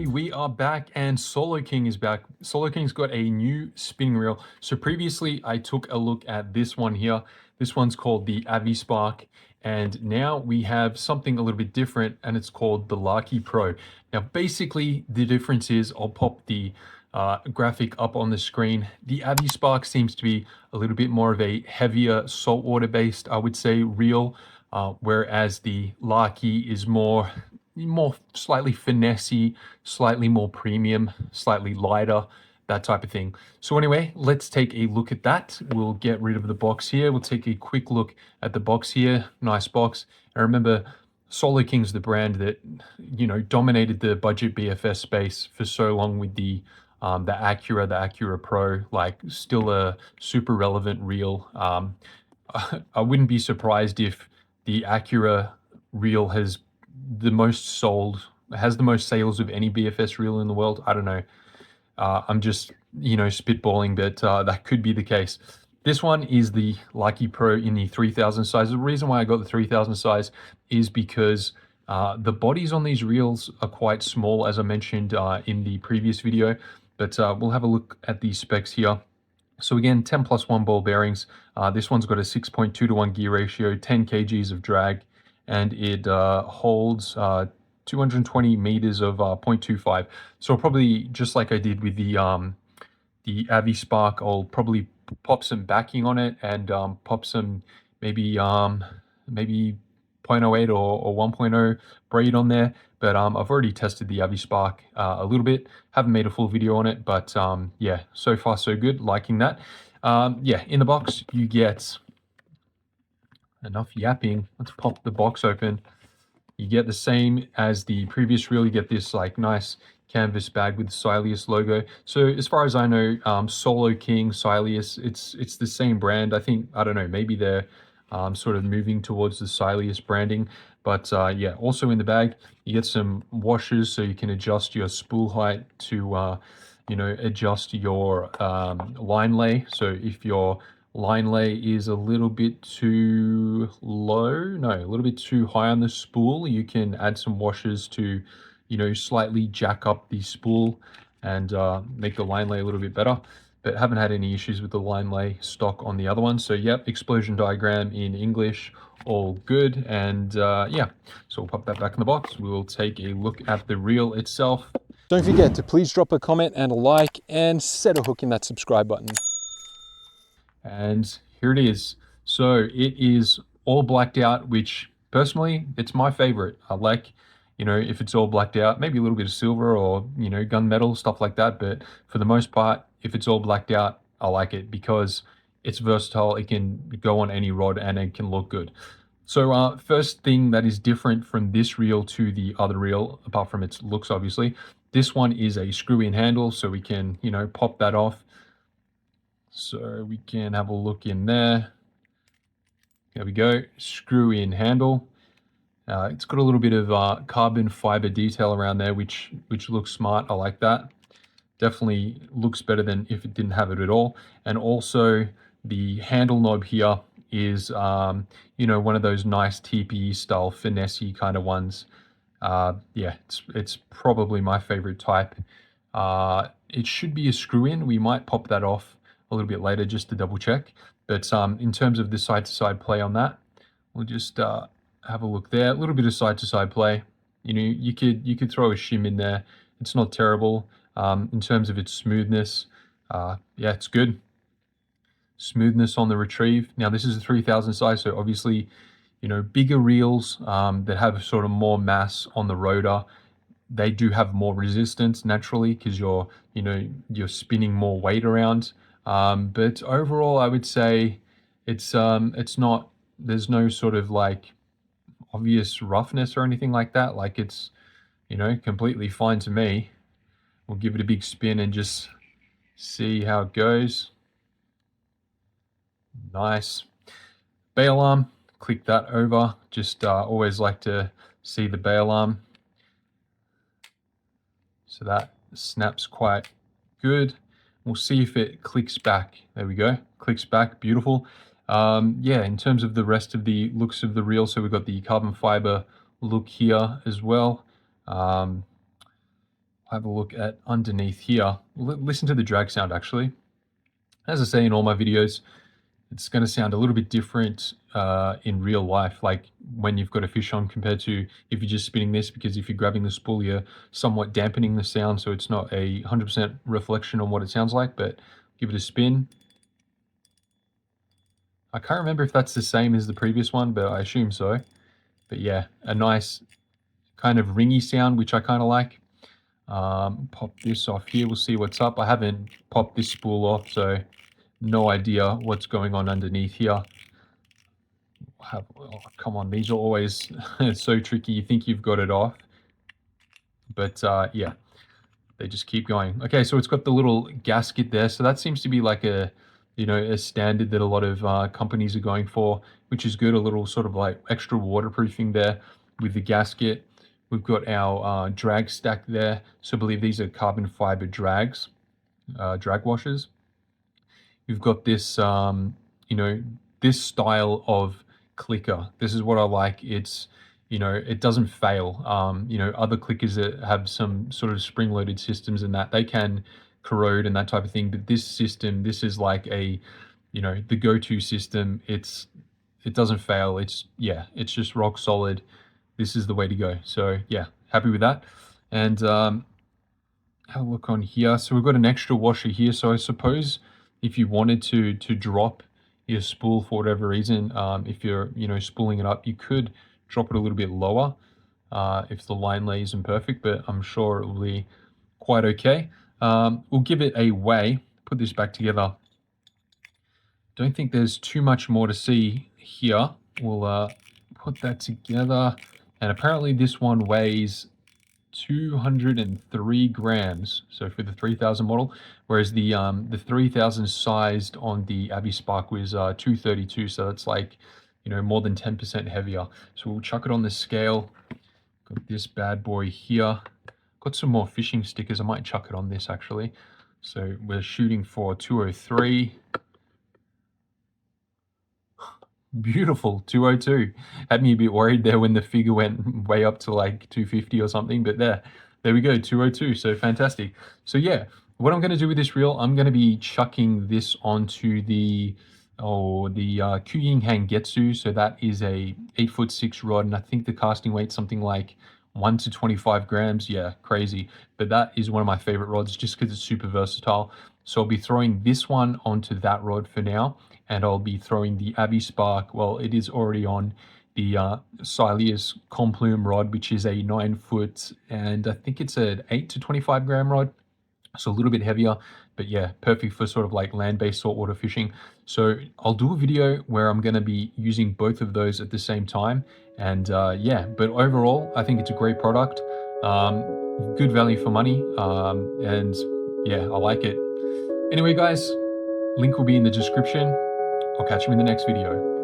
we are back and Soloking is back. Soloking's got a new spinning reel. So previously I took a look at this one here. This one's called the Spark, and now we have something a little bit different, and it's called the Larkie Pro. Now basically the difference is, I'll pop the graphic up on the screen. The Spark seems to be a little bit more of a heavier saltwater based, I would say, reel, whereas the Larkie is more slightly finessey, slightly more premium, slightly lighter, that type of thing. So anyway, let's take a look at that. We'll get rid of the box here. We'll take a quick look at the box here. Nice box. And remember, Soloking's the brand that, you know, dominated the budget BFS space for so long with the Acura Pro, like still a super relevant reel. I wouldn't be surprised if the Acura reel has the most sales of any BFS reel in the world. I don't know. I'm just, you know, spitballing, but that could be the case. This one is the Larkie Pro in the 3000 size. The reason why I got the 3000 size is because the bodies on these reels are quite small, as I mentioned in the previous video, but we'll have a look at the specs here. So again, 10+1 ball bearings. This one's got a 6.2 to 1 gear ratio, 10 kgs of drag, and it holds 220 meters of 0.25. So I'll probably, just like I did with the Spark, I'll probably pop some backing on it and pop some maybe 0.08 or 1.0 braid on there. But I've already tested the Spark a little bit. Haven't made a full video on it, but yeah, so far so good. Liking that. Yeah, in the box you get, enough yapping, let's pop the box open. You get the same as the previous reel. You get this like nice canvas bag with the Cylius logo. So as far as I know, Soloking, Cylius, it's the same brand. I think, I don't know, maybe they're sort of moving towards the Cylius branding. But yeah, also in the bag, you get some washers so you can adjust your spool height to, you know, adjust your line lay. So if your line lay is a little bit too low, no, a little bit too high on the spool, you can add some washers to, you know, slightly jack up the spool and make the line lay a little bit better. But haven't had any issues with the line lay stock on the other one. So yep, explosion diagram in English, all good. And yeah, so we'll pop that back in the box. We'll take a look at the reel itself. Don't forget to please drop a comment and a like, and set a hook in that subscribe button. And here it is. So it is all blacked out, which personally, it's my favorite. I like, you know, if it's all blacked out, maybe a little bit of silver or, you know, gunmetal, stuff like that. But for the most part, if it's all blacked out, I like it because it's versatile. It can go on any rod and it can look good. So first thing that is different from this reel to the other reel, apart from its looks, obviously, this one is a screw-in handle, so we can, you know, pop that off. So we can have a look in there. There we go, screw-in handle. It's got a little bit of carbon fiber detail around there, which looks smart. I like that. Definitely looks better than if it didn't have it at all. And also the handle knob here is, you know, one of those nice TPE style finesse kind of ones. Yeah, it's probably my favorite type. It should be a screw-in. We might pop that off a little bit later just to double check. But in terms of the side-to-side play on that, we'll just have a look there. A little bit of side-to-side play. You know, you could throw a shim in there. It's not terrible. In terms of its smoothness, yeah, it's good. Smoothness on the retrieve. Now this is a 3000 size, so obviously, you know, bigger reels that have sort of more mass on the rotor, they do have more resistance naturally because you're spinning more weight around. But overall, I would say it's not, there's no sort of like obvious roughness or anything like that. Like it's, you know, completely fine to me. We'll give it a big spin and just see how it goes. Nice. Bail arm, click that over. Just always like to see the bail arm. So that snaps quite good. We'll see if it clicks back. There we go, clicks back, beautiful. Yeah, in terms of the rest of the looks of the reel, so we've got the carbon fiber look here as well. have a look at underneath here. Listen to the drag sound actually. As I say in all my videos, it's going to sound a little bit different in real life, like when you've got a fish on compared to if you're just spinning this, because if you're grabbing the spool, you're somewhat dampening the sound, so it's not a 100% reflection on what it sounds like, but give it a spin. I can't remember if that's the same as the previous one, but I assume so. But yeah, a nice kind of ringy sound, which I kind of like. Pop this off here, we'll see what's up. I haven't popped this spool off, so no idea what's going on underneath here. Oh, come on, these are always so tricky. You think you've got it off, but yeah, they just keep going. Okay, so it's got the little gasket there, so that seems to be like a, you know, a standard that a lot of companies are going for, which is good. A little sort of like extra waterproofing there with the gasket. We've got our drag stack there, so I believe these are carbon fiber drags, drag washers. You've got this, you know, this style of clicker. This is what I like. It's, you know, it doesn't fail. You know, other clickers that have some sort of spring-loaded systems and that, they can corrode and that type of thing. But this system, this is like a, you know, the go-to system. It doesn't fail. It's, yeah, it's just rock solid. This is the way to go. So yeah, happy with that. And have a look on here. So we've got an extra washer here. So I suppose if you wanted to drop your spool for whatever reason, if you're, you know, spooling it up, you could drop it a little bit lower if the line lay isn't perfect, but I'm sure it will be quite okay. We'll give it a weigh, put this back together. Don't think there's too much more to see here. We'll put that together, and apparently this one weighs 203 grams, so for the 3000 model, whereas the 3000 sized on the Abbey Spark was 232, so that's like, you know, more than 10% heavier. So we'll chuck it on the scale. Got this bad boy here. Got some more fishing stickers. I might chuck it on this actually. So we're shooting for 203. Beautiful, 202. Had me a bit worried there when the figure went way up to like 250 or something, but there we go, 202. So fantastic. So yeah, what I'm going to do with this reel, I'm going to be chucking this onto the Kuying Hangetsu. So that is a 8'6" rod, and I think the casting weight something like 1 to 25 grams. Yeah, crazy. But that is one of my favorite rods just because it's super versatile. So I'll be throwing this one onto that rod for now, and I'll be throwing the Abbey Spark. Well, it is already on the Cylius Complume rod, which is a 9 foot, and I think it's an 8 to 25 gram rod. So a little bit heavier, but yeah, perfect for sort of like land-based saltwater fishing. So I'll do a video where I'm going to be using both of those at the same time. And yeah, but overall, I think it's a great product. Good value for money. And yeah, I like it. Anyway, guys, link will be in the description. I'll catch you in the next video.